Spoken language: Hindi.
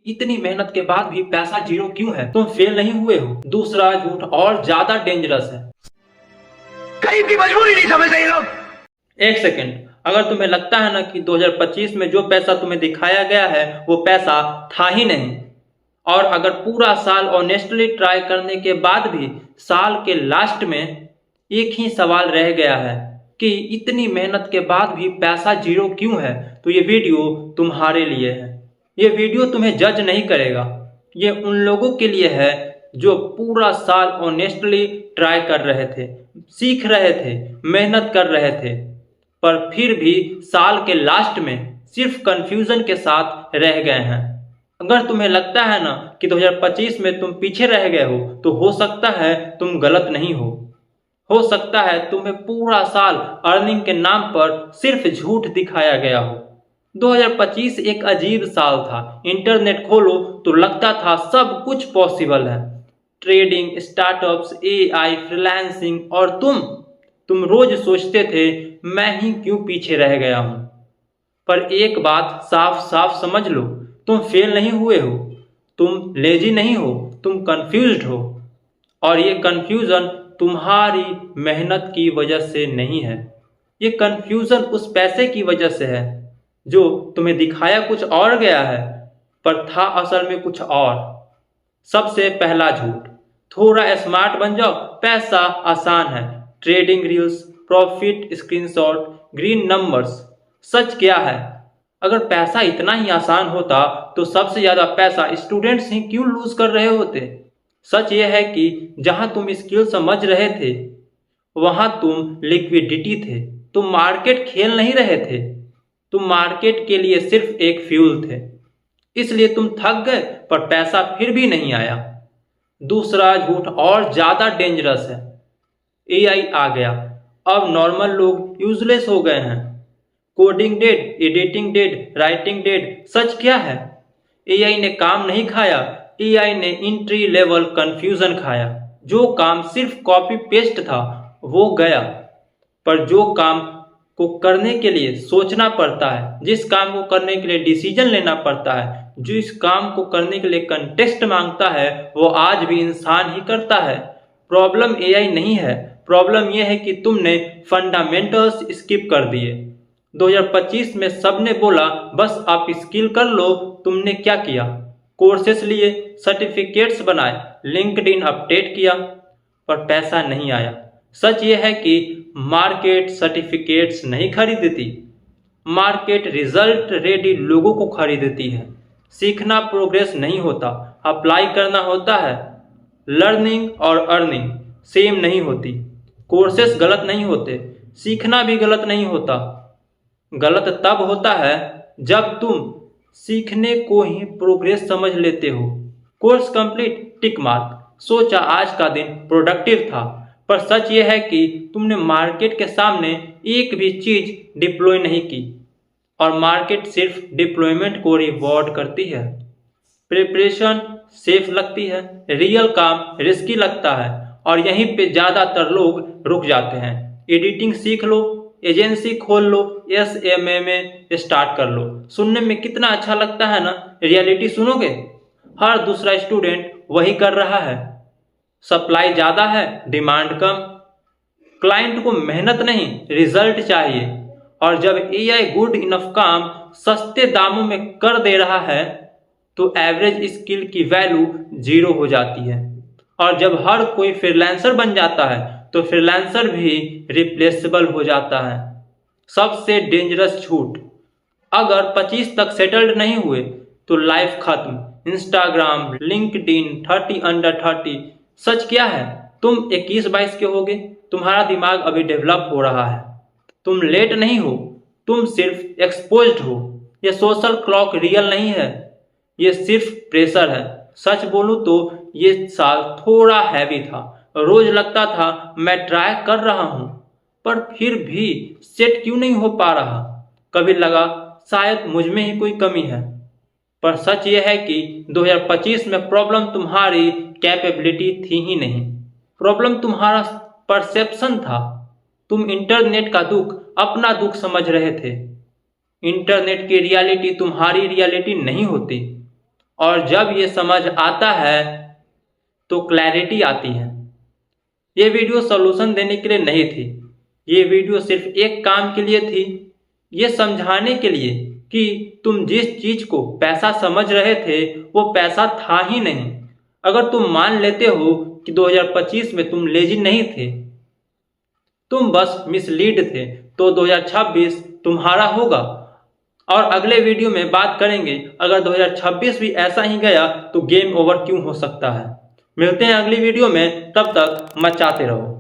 इतनी मेहनत के बाद भी पैसा जीरो क्यों है? तुम फेल नहीं हुए हो। दूसरा झूठ और ज्यादा डेंजरस है। कहीं की मजबूरी नहीं समझते ये लोग। एक सेकेंड, अगर तुम्हें लगता है ना कि 2025 में जो पैसा तुम्हें दिखाया गया है वो पैसा था ही नहीं, और अगर पूरा साल ऑनेस्टली ट्राई करने के बाद भी साल के लास्ट में एक ही सवाल रह गया है कि इतनी मेहनत के बाद भी पैसा जीरो क्यों है, तो ये वीडियो तुम्हारे लिए है। ये वीडियो तुम्हें जज नहीं करेगा, ये उन लोगों के लिए है जो पूरा साल ऑनेस्टली ट्राई कर रहे थे, सीख रहे थे, मेहनत कर रहे थे, पर फिर भी साल के लास्ट में सिर्फ कंफ्यूजन के साथ रह गए हैं। अगर तुम्हें लगता है ना कि 2025 में तुम पीछे रह गए हो, तो हो सकता है तुम गलत नहीं हो सकता है तुम्हें पूरा साल अर्निंग के नाम पर सिर्फ झूठ दिखाया गया हो। 2025 एक अजीब साल था। इंटरनेट खोलो तो लगता था सब कुछ पॉसिबल है, ट्रेडिंग, स्टार्टअप्स, एआई, फ्रीलांसिंग, और तुम रोज सोचते थे मैं ही क्यों पीछे रह गया हूं। पर एक बात साफ साफ समझ लो, तुम फेल नहीं हुए हो, तुम लेजी नहीं हो, तुम कंफ्यूज्ड हो। और ये कंफ्यूजन तुम्हारी मेहनत की वजह से नहीं है, ये कंफ्यूजन उस पैसे की वजह से है जो तुम्हें दिखाया कुछ और गया है पर था असल में कुछ और। सबसे पहला झूठ, थोड़ा स्मार्ट बन जाओ, पैसा आसान है, trading reels, profit screenshot, green numbers. सच क्या है? अगर पैसा इतना ही आसान होता तो सबसे ज्यादा पैसा स्टूडेंट्स ही क्यों लूज कर रहे होते? सच यह है कि जहां तुम स्किल समझ रहे थे वहां तुम लिक्विडिटी थे, तुम मार्केट खेल नहीं रहे थे, तुम मार्केट के लिए सिर्फ एक फ्यूल थे। इसलिए तुम थक गए पर पैसा फिर भी नहीं आया। दूसरा झूठ और ज्यादा डेंजरस है, एआई आ गया, अब नॉर्मल लोग यूजलेस हो गए हैं। Coding dead, editing dead, writing dead. सच क्या है? एआई ने काम नहीं खाया, एआई ने एंट्री लेवल कंफ्यूजन खाया। जो काम सिर्फ कॉपी पेस्ट था वो गया, पर जो काम को करने के लिए सोचना पड़ता है, जिस काम को करने के लिए डिसीजन लेना पड़ता है, जिस काम को करने के लिए कंटेक्स्ट मांगता है, वो आज भी इंसान ही करता है। प्रॉब्लम एआई नहीं है, प्रॉब्लम यह है कि तुमने फंडामेंटल्स स्किप कर दिए। 2025 में सबने बोला बस आप स्किल कर लो, तुमने क्या किया? कोर्सेस लिए, सर्टिफिकेट्स बनाए, लिंक्डइन अपडेट किया, पर पैसा नहीं आया। सच यह है कि मार्केट सर्टिफिकेट्स नहीं खरीदती, मार्केट रिजल्ट रेडी लोगों को खरीदती है। सीखना प्रोग्रेस नहीं होता, अप्लाई करना होता है। लर्निंग और अर्निंग सेम नहीं होती। कोर्सेस गलत नहीं होते, सीखना भी गलत नहीं होता। गलत तब होता है जब तुम सीखने को ही प्रोग्रेस समझ लेते हो। कोर्स कंप्लीट, टिक मार्क, सोचा आज का दिन प्रोडक्टिव था, पर सच यह है कि तुमने मार्केट के सामने एक भी चीज डिप्लॉय नहीं की, और मार्केट सिर्फ डिप्लॉयमेंट को रिवॉर्ड करती है। प्रिपरेशन सेफ लगती है, रियल काम रिस्की लगता है, और यहीं पे ज्यादातर लोग रुक जाते हैं। एडिटिंग सीख लो, एजेंसी खोल लो, SMMA स्टार्ट कर लो। सुनने में कितना अच्छा लगता है ना? रियलिटी सुनोगे, हर दूसरा स्टूडेंट वही कर रहा है। सप्लाई ज्यादा है, डिमांड कम। क्लाइंट को मेहनत नहीं, रिजल्ट चाहिए। और जब एआई गुड इनफ काम सस्ते दामों में कर दे रहा है तो एवरेज स्किल की वैल्यू जीरो हो जाती है। और जब हर कोई फ्रीलांसर बन जाता है तो फ्रीलांसर भी रिप्लेसेबल हो जाता है। सबसे डेंजरस झूठ, अगर 25 तक सेटल्ड नहीं हुए तो लाइफ खत्म। Instagram, LinkedIn, 30 under 30। सच क्या है? तुम 21-22 के होगे, तुम्हारा दिमाग अभी डेवलप हो रहा है। तुम लेट नहीं हो, तुम सिर्फ एक्सपोज्ड हो। ये सोशल क्लॉक रियल नहीं है, ये सिर्फ प्रेशर है। सच बोलूं तो ये साल थोड़ा हैवी था। रोज लगता था मैं ट्राई कर रहा हूं पर फिर भी सेट क्यों नहीं हो पा रहा। कभी लगा शायद मुझ में ही कोई कमी है, पर सच यह है कि 2025 में प्रॉब्लम तुम्हारी कैपेबिलिटी थी ही नहीं, प्रॉब्लम तुम्हारा परसेप्शन था। तुम इंटरनेट का दुख अपना दुख समझ रहे थे। इंटरनेट की रियलिटी तुम्हारी रियलिटी नहीं होती। और जब ये समझ आता है तो क्लैरिटी आती है। ये वीडियो सॉल्यूशन देने के लिए नहीं थी, ये वीडियो सिर्फ एक काम के लिए थी, ये समझाने के लिए कि तुम जिस चीज को पैसा समझ रहे थे वो पैसा था ही नहीं। अगर तुम मान लेते हो कि 2025 में तुम लेजी नहीं थे, तुम बस मिसलीड थे, तो 2026 तुम्हारा होगा। और अगले वीडियो में बात करेंगे अगर 2026 भी ऐसा ही गया तो गेम ओवर क्यों हो सकता है। मिलते हैं अगली वीडियो में, तब तक मचाते रहो।